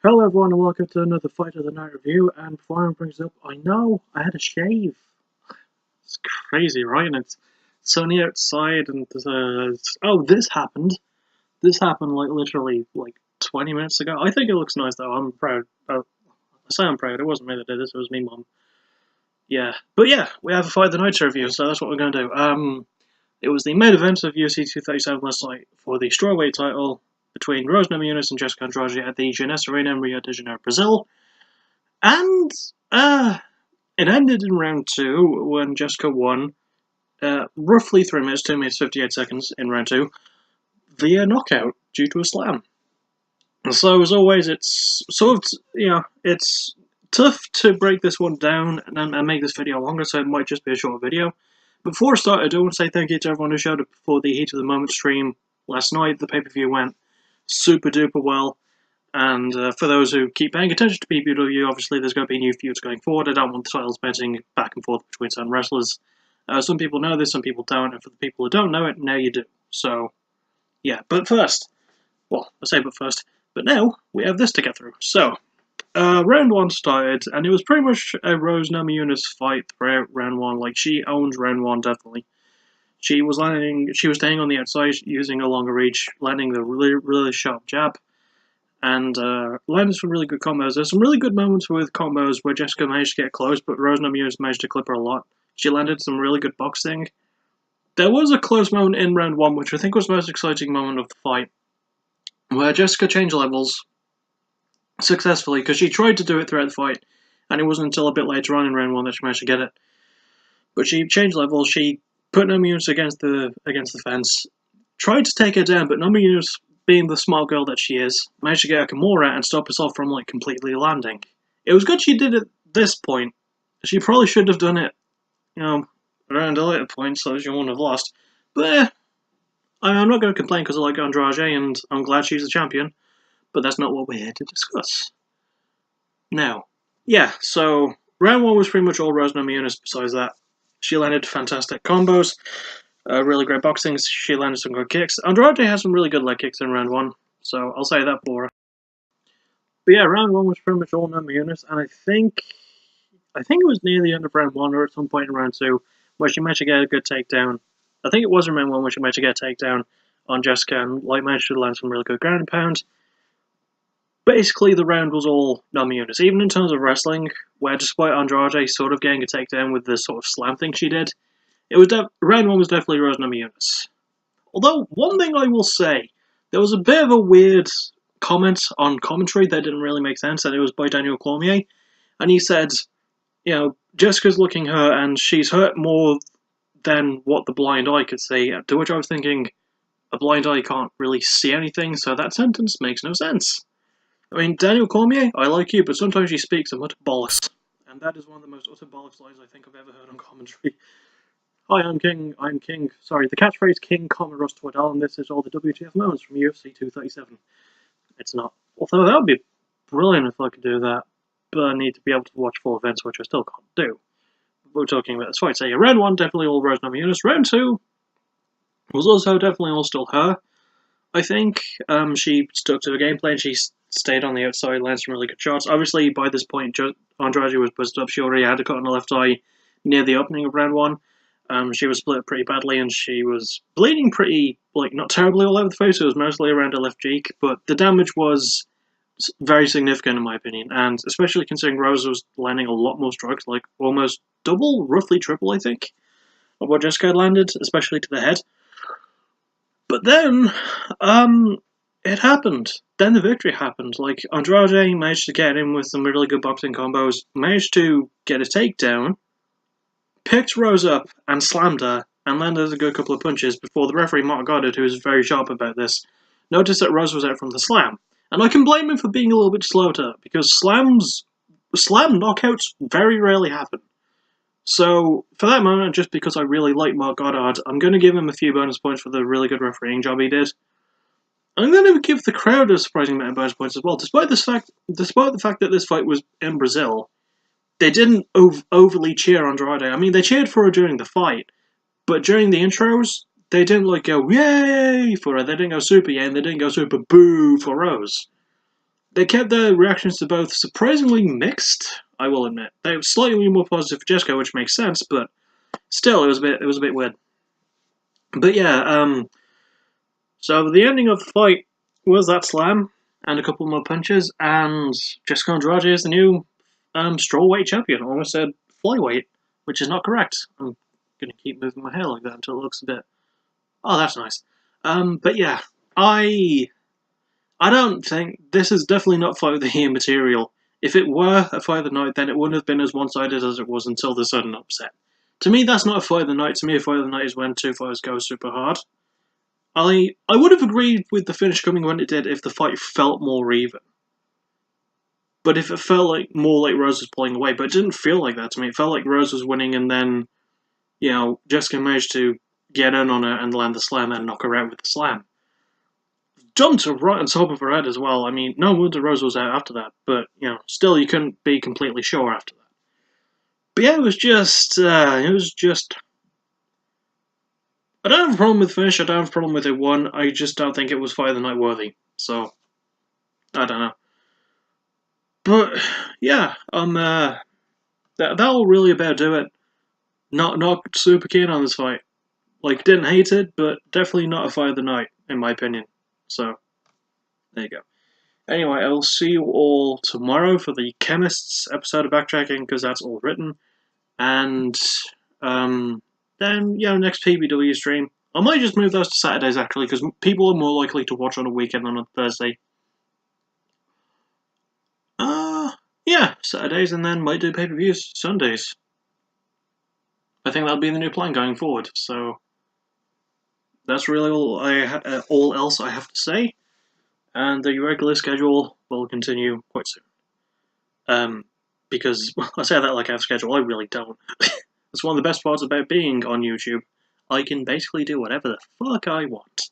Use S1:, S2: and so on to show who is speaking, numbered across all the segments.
S1: Hello everyone and welcome to another Fight of the Night review, and before anyone brings it up, I know I had a shave. It's crazy, right? And it's sunny outside and oh, this happened. This happened like literally like 20 minutes ago. I think it looks nice though, I'm proud. I say I'm proud, it wasn't me that did this, it was me mum. Yeah, but yeah, we have a Fight of the Night review, so that's what we're going to do. It was the main event of UFC 237 last night for the Strawweight title between Rose Namajunas and Jessica Andrade at the Jeunesse Arena in Rio de Janeiro, Brazil. And it ended in round two when Jessica won, roughly 3 minutes, 2 minutes 58 seconds in round two, via knockout due to a slam. So as always, it's sort of it's tough to break this one down and make this video longer, so it might just be a short video. Before I start, I do want to say thank you to everyone who showed up for the Heat of the Moment stream last night. The pay-per-view went super duper well. And for those who keep paying attention to PPW, obviously there's going to be new feuds going forward. I don't want the titles bouncing back and forth between certain wrestlers. Some people know this, some people don't, and for the people who don't know it, now you do. So, yeah. But first, well, I say but first, but now we have this to get through. So, round one started, and it was pretty much a Rose Namajunas fight throughout round one. Like, she owned round one, definitely. She was staying on the outside, using a longer reach, landing the really, really sharp jab. And landed some really good combos. There's some really good moments with combos where Jessica managed to get close, but Rose Namajunas managed to clip her a lot. She landed some really good boxing. There was a close moment in round one, which I think was the most exciting moment of the fight, where Jessica changed levels successfully, because she tried to do it throughout the fight, and it wasn't until a bit later on in round one that she managed to get it. But she changed levels, she put Namajunas against the fence, tried to take her down, but Namajunas, being the smart girl that she is, managed to get a Kimura and stop herself from like completely landing. It was good she did it at this point. She probably should have done it, around a later point so she wouldn't have lost. But I'm not going to complain because I like Andrade and I'm glad she's the champion. But that's not what we're here to discuss. Now, yeah, so round one was pretty much all Rose Namajunas besides that. She landed fantastic combos. Really great boxing. She landed some good kicks. Andrade has some really good leg kicks in round one, so I'll say that for her. But yeah, round one was pretty much all Namajunas, and I think it was near the end of round one or at some point in round two where she managed to get a good takedown. I think it was in round one where she managed to get a takedown on Jessica and managed to land some really good ground and pound. Basically, the round was all Namajunas, even in terms of wrestling, where despite Andrade sort of getting a takedown with the sort of slam thing she did, it was round one was definitely Rose Namajunas. Although, one thing I will say, there was a bit of a weird comment on commentary that didn't really make sense, and it was by Daniel Cormier, and he said, Jessica's looking hurt, and she's hurt more than what the blind eye could see, to which I was thinking, a blind eye can't really see anything, so that sentence makes no sense. I mean, Daniel Cormier, I like you, but sometimes you speak some utter bollocks, and that is one of the most utter bollocks lies I think I've ever heard on commentary. Hi, I'm King. Sorry, the catchphrase King Ross Twardell, and this is all the WTF moments from UFC 237. It's not. Although that would be brilliant if I could do that, but I need to be able to watch full events, which I still can't do. We're talking about this fight. So yeah, round one, definitely all Rose Namajunas. Round two was also definitely all still her. I think she stuck to the game plan. She stayed on the outside, landed some really good shots. Obviously, by this point, Andrade was buzzed up. She already had a cut on the left eye near the opening of round one. She was split pretty badly, and she was bleeding pretty, not terribly all over the face. It was mostly around her left cheek, but the damage was very significant in my opinion, and especially considering Rose was landing a lot more strikes, like almost double, roughly triple, I think, of what Jessica had landed, especially to the head. But then, it happened. Then the victory happened. Like, Andrade managed to get in with some really good boxing combos, managed to get a takedown, picked Rose up and slammed her, and landed a good couple of punches before the referee, Mark Goddard, who was very sharp about this, noticed that Rose was out from the slam. And I can blame him for being a little bit slow to her, because slam knockouts very rarely happen. So, for that moment, just because I really like Mark Goddard, I'm going to give him a few bonus points for the really good refereeing job he did. I'm going to give the crowd a surprising amount of bonus points as well, despite the fact that this fight was in Brazil. They didn't overly cheer Andrade. I mean, they cheered for her during the fight, but during the intros, they didn't go yay for her. They didn't go super yay, and they didn't go super boo for Rose. they kept their reactions to both surprisingly mixed, I will admit. They were slightly more positive for Jessica, which makes sense, but still, it was a bit weird. But yeah, so the ending of the fight was that slam and a couple more punches, and Jessica Andrade is the new strawweight champion. I almost said flyweight, which is not correct. I'm gonna keep moving my hair like that until it looks a bit. Oh, that's nice. But yeah, I don't think this is definitely not fight of the year material. If it were a fight of the night, then it wouldn't have been as one-sided as it was until the sudden upset. To me, that's not a fight of the night. To me, a fight of the night is when two fighters go super hard. I would have agreed with the finish coming when it did if the fight felt more even. But if it felt like more like Rose was pulling away, but it didn't feel like that to me. It felt like Rose was winning, and then, you know, Jessica managed to get in on her and land the slam and knock her out with the slam. Jumped right on top of her head as well. I mean, no wonder Rose was out after that, but, you know, still you couldn't be completely sure after that. But yeah, it was just, I don't have a problem with the finish, I don't have a problem with it won, I just don't think it was Fight of the Night worthy, so, I don't know. But, yeah, that'll really about do it. Not super keen on this fight. Like, didn't hate it, but definitely not a Fight of the Night, in my opinion. So, there you go. Anyway, I will see you all tomorrow for the Chemists episode of Backtracking, because that's all written. And, then, yeah, next PBW stream. I might just move those to Saturdays, actually, because people are more likely to watch on a weekend than on a Thursday. Yeah, Saturdays, and then might do pay-per-views Sundays. I think that'll be the new plan going forward, so that's really all else I have to say, and the regular schedule will continue quite soon. Because I say that like I have a schedule, I really don't. That's one of the best parts about being on YouTube. I can basically do whatever the fuck I want.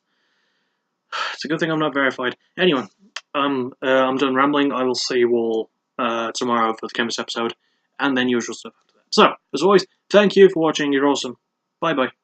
S1: It's a good thing I'm not verified. Anyway, I'm done rambling. I will see you all tomorrow for the Chemist episode, and then usual stuff after that. So, as always, thank you for watching. You're awesome. Bye bye.